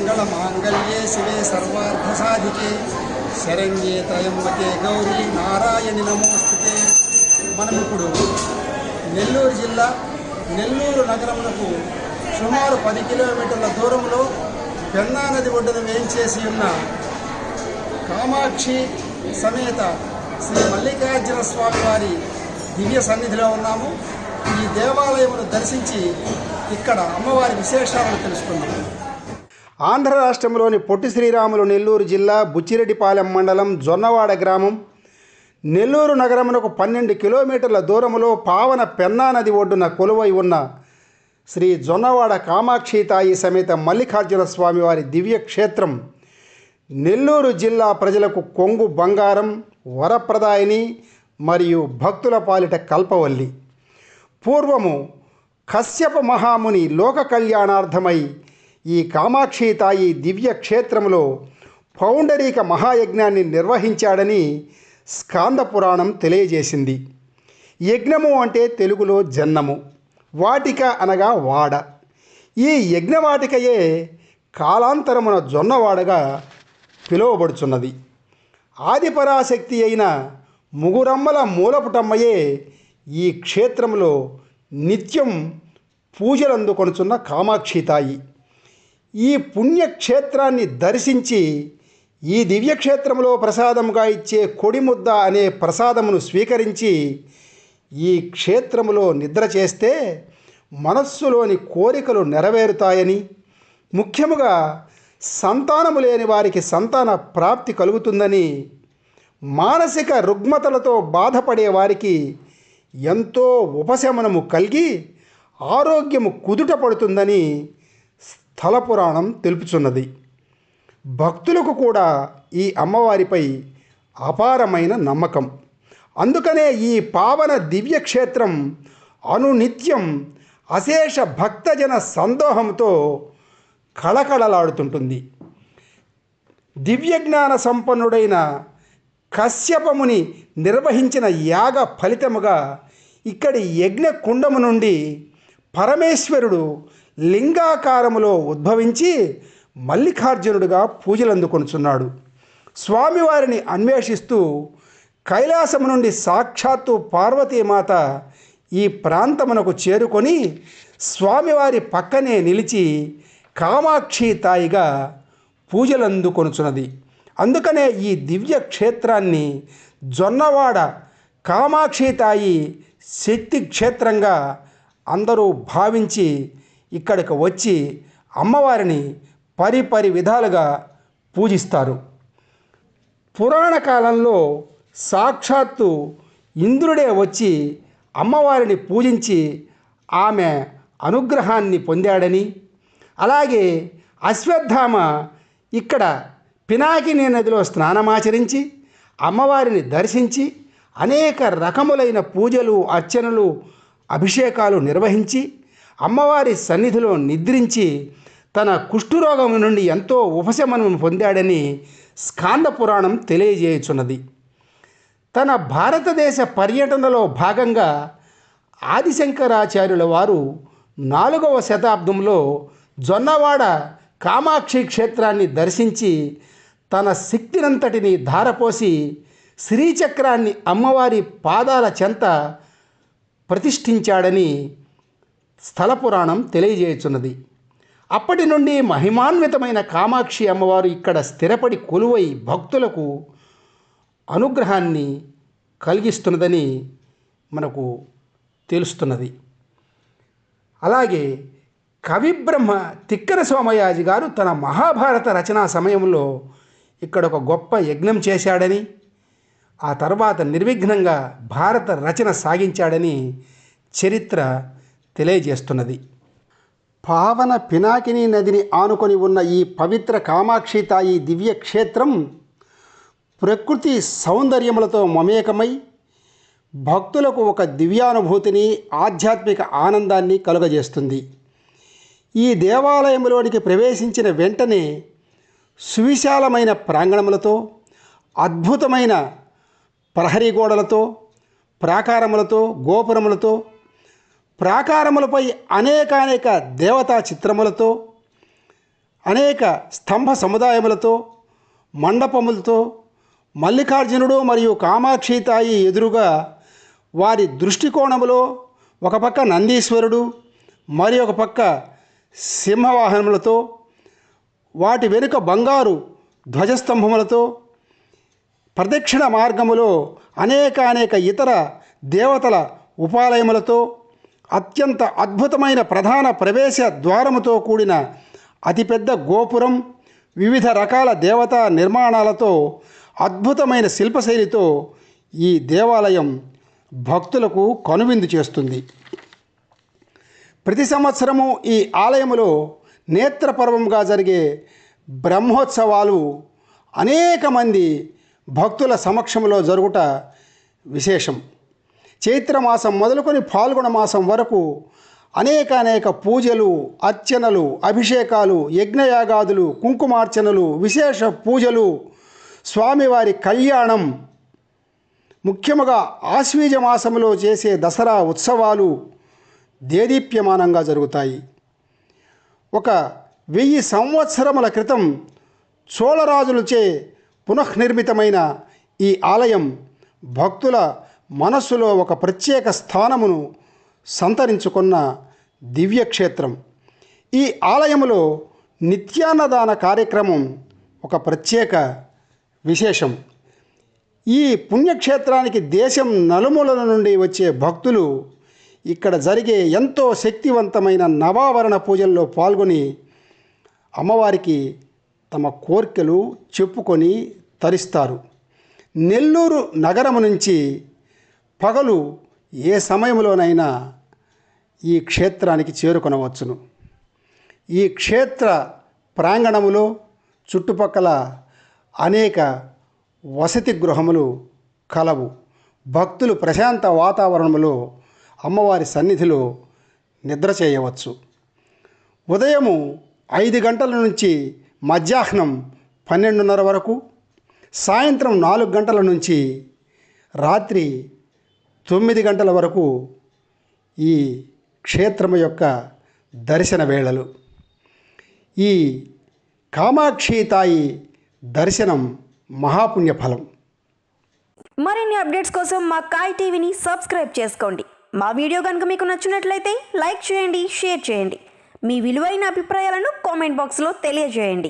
మంగళమాంగళ్యే శివే సర్వార్థసాధికే శరణ్యే త్రయంబకే గౌరీ నారాయణి నమోస్తుతే. మనం ఇప్పుడు నెల్లూరు జిల్లా నెల్లూరు నగరమునకు సుమారు 10 కిలోమీటర్ల దూరంలో పెన్నా నది ఒడ్డున వేయించేసి ఉన్న కామాక్షి సమేత శ్రీ మల్లికార్జున స్వామి వారి దివ్య సన్నిధిలో ఉన్నాము. ఈ దేవాలయమును దర్శించి ఇక్కడ అమ్మవారి విశేషాలను తెలుసుకున్నాము. ఆంధ్ర రాష్ట్రంలోని పొట్టి శ్రీరాములు నెల్లూరు జిల్లా బుచ్చిరెడ్డిపాలెం మండలం జొన్నవాడ గ్రామం నెల్లూరు నగరమునకు 12 కిలోమీటర్ల దూరంలో పావన పెన్నా నది ఒడ్డున కొలువై ఉన్న శ్రీ జొన్నవాడ కామాక్షి తాయి సమేత మల్లికార్జున స్వామి వారి దివ్య క్షేత్రం నెల్లూరు జిల్లా ప్రజలకు కొంగు బంగారం, వరప్రదాయిని మరియు భక్తుల పాలిట కల్పవల్లి. పూర్వము కశ్యప మహాముని లోక కళ్యాణార్థమై ఈ కామాక్షి తాయి దివ్య క్షేత్రంలో పౌండరీక మహాయజ్ఞాన్ని నిర్వహించాడని స్కాంద పురాణం తెలియజేసింది. యజ్ఞము అంటే తెలుగులో జన్నము, వాటిక అనగా వాడ. ఈ యజ్ఞవాటికయే కాలాంతరమున జొన్నవాడగా పిలువబడుచున్నది. ఆదిపరాశక్తి అయిన ముగురమ్మల మూలపుటమ్మయే ఈ క్షేత్రంలో నిత్యం పూజలందుకొనుచున్న కామాక్షితాయి. ఈ పుణ్యక్షేత్రాన్ని దర్శించి ఈ దివ్యక్షేత్రంలో ప్రసాదముగా ఇచ్చే కొడిముద్ద అనే ప్రసాదమును స్వీకరించి ఈ క్షేత్రములో నిద్ర చేస్తే మనస్సులోని కోరికలు నెరవేరుతాయని, ముఖ్యముగా సంతానము లేని వారికి సంతాన ప్రాప్తి కలుగుతుందని, మానసిక రుగ్మతలతో బాధపడే వారికి ఎంతో ఉపశమనము కలిగి ఆరోగ్యము కుదుట పడుతుందని స్థల పురాణం తెలుపుచున్నది. భక్తులకు కూడా ఈ అమ్మవారిపై అపారమైన నమ్మకం. అందుకనే ఈ పావన దివ్యక్షేత్రం అనునిత్యం అశేష భక్తజన సందోహంతో కళకళలాడుతుంటుంది. దివ్యజ్ఞాన సంపన్నుడైన కశ్యపముని నిర్వహించిన యాగ ఫలితముగా ఇక్కడి యజ్ఞ కుండము నుండి పరమేశ్వరుడు లింగాకారములో ఉద్భవించి మల్లికార్జునుడిగా పూజలందుకొనుచున్నాడు. స్వామివారిని అన్వేషిస్తూ కైలాసము నుండి సాక్షాత్తు పార్వతీమాత ఈ ప్రాంతమునకు చేరుకొని స్వామివారి పక్కనే నిలిచి కామాక్షి తాయిగా పూజలందుకొనుచున్నది. అందుకనే ఈ దివ్య క్షేత్రాన్ని జొన్నవాడ కామాక్షి తాయి శక్తి క్షేత్రంగా అందరూ భావించి ఇక్కడికి వచ్చి అమ్మవారిని పరిపరి విధాలుగా పూజిస్తారు. పురాణ కాలంలో సాక్షాత్తు ఇంద్రుడే వచ్చి అమ్మవారిని పూజించి ఆమె అనుగ్రహాన్ని పొందాడని, అలాగే అశ్వత్థామ ఇక్కడ పినాకిని నదిలో స్నానమాచరించి అమ్మవారిని దర్శించి అనేక రకములైన పూజలు, అర్చనలు, అభిషేకాలు నిర్వహించి అమ్మవారి సన్నిధిలో నిద్రించి తన కుష్ఠురోగం నుండి ఎంతో ఉపశమనం పొందాడని స్కాంద పురాణం తెలియజేయుచున్నది. తన భారతదేశ పర్యటనలో భాగంగా ఆదిశంకరాచార్యుల వారు 4వ శతాబ్దంలో జొన్నవాడ కామాక్షి క్షేత్రాన్ని దర్శించి తన శక్తినంతటిని ధారపోసి శ్రీచక్రాన్ని అమ్మవారి పాదాల చెంత ప్రతిష్ఠించాడని స్థల పురాణం తెలియజేయుచున్నది. అప్పటి నుండి మహిమాన్వితమైన కామాక్షి అమ్మవారు ఇక్కడ స్థిరపడి కొలువై భక్తులకు అనుగ్రహాన్ని కలిగిస్తున్నదని మనకు తెలుస్తున్నది. అలాగే కవిబ్రహ్మ తిక్కన సోమయాజి గారు తన మహాభారత రచనా సమయంలో ఇక్కడ ఒక గొప్ప యజ్ఞం చేశాడని, ఆ తర్వాత నిర్విఘ్నంగా భారత రచన సాగించాడని చరిత్ర తెలియజేస్తున్నది. పావన పినాకిని నదిని ఆనుకొని ఉన్న ఈ పవిత్ర కామాక్షి తాయి దివ్య క్షేత్రం ప్రకృతి సౌందర్యములతో మమేకమై భక్తులకు ఒక దివ్యానుభూతిని, ఆధ్యాత్మిక ఆనందాన్ని కలుగజేస్తుంది. ఈ దేవాలయంలోనికి ప్రవేశించిన వెంటనే సువిశాలమైన ప్రాంగణములతో, అద్భుతమైన ప్రహరీ గోడలతో, ప్రాకారములతో, గోపురములతో, ప్రాకారములపై అనేకానేక దేవతా చిత్రములతో, అనేక స్తంభ సముదాయములతో మండపములతో మల్లికార్జునుడు మరియు కామాక్షి తాయి ఎదురుగా వారి దృష్టికోణములో ఒక పక్క నందీశ్వరుడు మరి ఒక పక్క సింహవాహనములతో వాటి వెనుక బంగారు ధ్వజస్తంభములతో ప్రదక్షిణ మార్గములో అనేక ఇతర దేవతల ఉపాలయములతో అత్యంత అద్భుతమైన ప్రధాన ప్రవేశ ద్వారముతో కూడిన అతిపెద్ద గోపురం వివిధ రకాల దేవతా నిర్మాణాలతో అద్భుతమైన శిల్పశైలితో ఈ దేవాలయం భక్తులకు కనువిందు చేస్తుంది. ప్రతి సంవత్సరము ఈ ఆలయములో నేత్రపర్వంగా జరిగే బ్రహ్మోత్సవాలు అనేక మంది భక్తుల సమక్షంలో జరుగుట విశేషం. చైత్రమాసం మొదలుకొని ఫాల్గుణ మాసం వరకు అనేక పూజలు, అర్చనలు, అభిషేకాలు, యజ్ఞయాగాదులు, కుంకుమార్చనలు, విశేష పూజలు, స్వామివారి కళ్యాణం, ముఖ్యముగా ఆశ్వీజ మాసంలో చేసే దసరా ఉత్సవాలు దేదీప్యమానంగా జరుగుతాయి. 1000 సంవత్సరముల క్రితం చోళరాజులచే పునఃనిర్మితమైన ఈ ఆలయం భక్తుల మనస్సులో ఒక ప్రత్యేక స్థానమును సంతరించుకున్న దివ్యక్షేత్రం. ఈ ఆలయములో నిత్యాన్నదాన కార్యక్రమం ఒక ప్రత్యేక విశేషం. ఈ పుణ్యక్షేత్రానికి దేశం నలుమూలల నుండి వచ్చే భక్తులు ఇక్కడ జరిగే ఎంతో శక్తివంతమైన నవావరణ పూజల్లో పాల్గొని అమ్మవారికి తమ కోర్కెలు చెప్పుకొని తరిస్తారు. నెల్లూరు నగరము నుంచి పగలు ఏ సమయంలోనైనా ఈ క్షేత్రానికి చేరుకొనవచ్చును. ఈ క్షేత్ర ప్రాంగణములో చుట్టుపక్కల అనేక వసతి గృహములు కలవు. భక్తులు ప్రశాంత వాతావరణంలో అమ్మవారి సన్నిధిలో నిద్ర చేయవచ్చు. ఉదయము 5 గంటల నుంచి మధ్యాహ్నం 12:30 వరకు, సాయంత్రం 4 గంటల నుంచి రాత్రి 9 గంటల వరకు ఈ క్షేత్రము యొక్క దర్శన వేళలు. ఈ కామాక్షి తాయి దర్శనం మహాపుణ్య ఫలం. మరిన్ని అప్డేట్స్ కోసం మా కాయ్ టీవీని సబ్స్క్రైబ్ చేసుకోండి. మా వీడియో కనుక మీకు నచ్చినట్లయితే లైక్ చేయండి, షేర్ చేయండి. మీ విలువైన అభిప్రాయాలను కామెంట్ బాక్స్లో తెలియజేయండి.